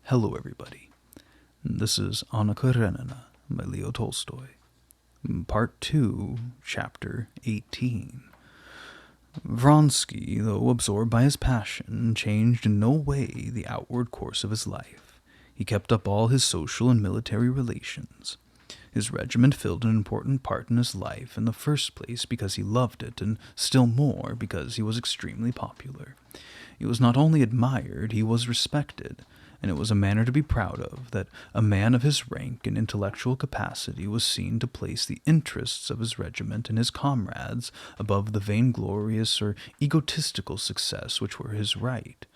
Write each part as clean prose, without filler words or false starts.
Hello, everybody. This is Anna Karenina by Leo Tolstoy. Part 2, Chapter 18. Vronsky, though absorbed by his passion, changed in no way the outward course of his life. He kept up all his social and military relations. His regiment filled an important part in his life, in the first place because he loved it, and still more because he was extremely popular. He was not only admired, he was respected, and it was a matter to be proud of that a man of his rank and intellectual capacity was seen to place the interests of his regiment and his comrades above the vainglorious or egotistical success which were his right.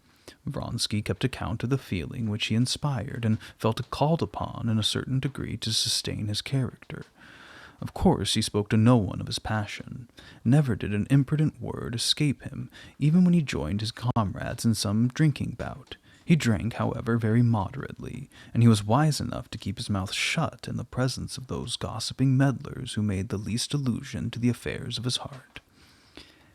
Vronsky kept account of the feeling which he inspired, and felt called upon in a certain degree to sustain his character. Of course, he spoke to no one of his passion. Never did an imprudent word escape him, even when he joined his comrades in some drinking bout. He drank, however, very moderately, and he was wise enough to keep his mouth shut in the presence of those gossiping meddlers who made the least allusion to the affairs of his heart.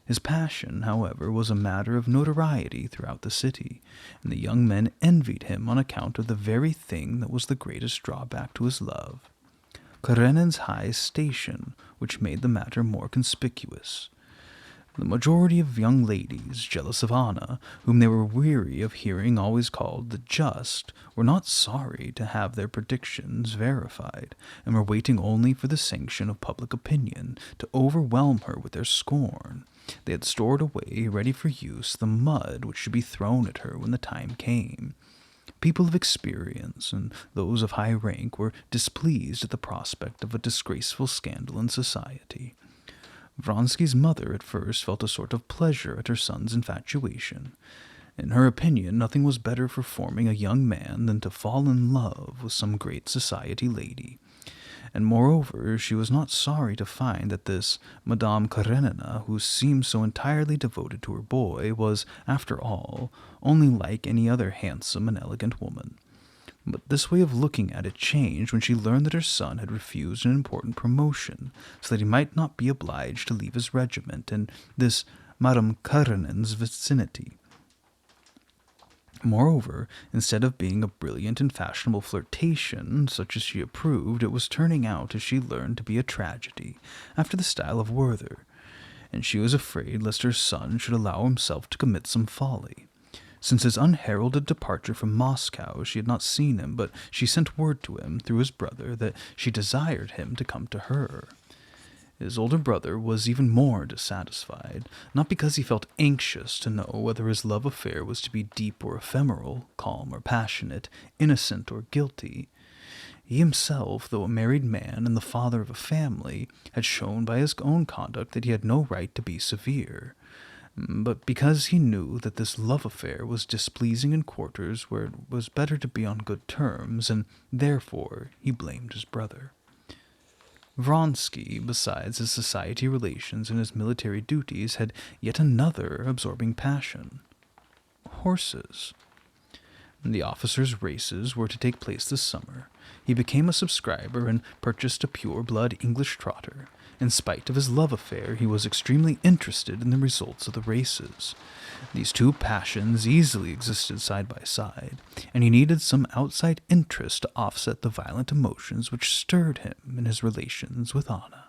His passion, however, was a matter of notoriety throughout the city, and the young men envied him on account of the very thing that was the greatest drawback to his love. Karenin's high station, which made the matter more conspicuous. The majority of young ladies, jealous of Anna, whom they were weary of hearing always called the just, were not sorry to have their predictions verified, and were waiting only for the sanction of public opinion to overwhelm her with their scorn. They had stored away, ready for use, the mud which should be thrown at her when the time came. People of experience and those of high rank were displeased at the prospect of a disgraceful scandal in society. Vronsky's mother at first felt a sort of pleasure at her son's infatuation. In her opinion, nothing was better for forming a young man than to fall in love with some great society lady. And moreover, she was not sorry to find that this Madame Karenina, who seemed so entirely devoted to her boy, was, after all, only like any other handsome and elegant woman. But this way of looking at it changed when she learned that her son had refused an important promotion, so that he might not be obliged to leave his regiment in this Madame Karenin's vicinity. Moreover, instead of being a brilliant and fashionable flirtation, such as she approved, it was turning out, as she learned, to be a tragedy, after the style of Werther, and she was afraid lest her son should allow himself to commit some folly. Since his unheralded departure from Moscow, she had not seen him, but she sent word to him, through his brother, that she desired him to come to her. His older brother was even more dissatisfied, not because he felt anxious to know whether his love affair was to be deep or ephemeral, calm or passionate, innocent or guilty. He himself, though a married man and the father of a family, had shown by his own conduct that he had no right to be severe, but because he knew that this love affair was displeasing in quarters where it was better to be on good terms, and therefore he blamed his brother. Vronsky, besides his society relations and his military duties, had yet another absorbing passion: horses. The officers' races were to take place this summer. He became a subscriber and purchased a pure-blood English trotter. In spite of his love affair, he was extremely interested in the results of the races. These two passions easily existed side by side, and he needed some outside interest to offset the violent emotions which stirred him in his relations with Anna.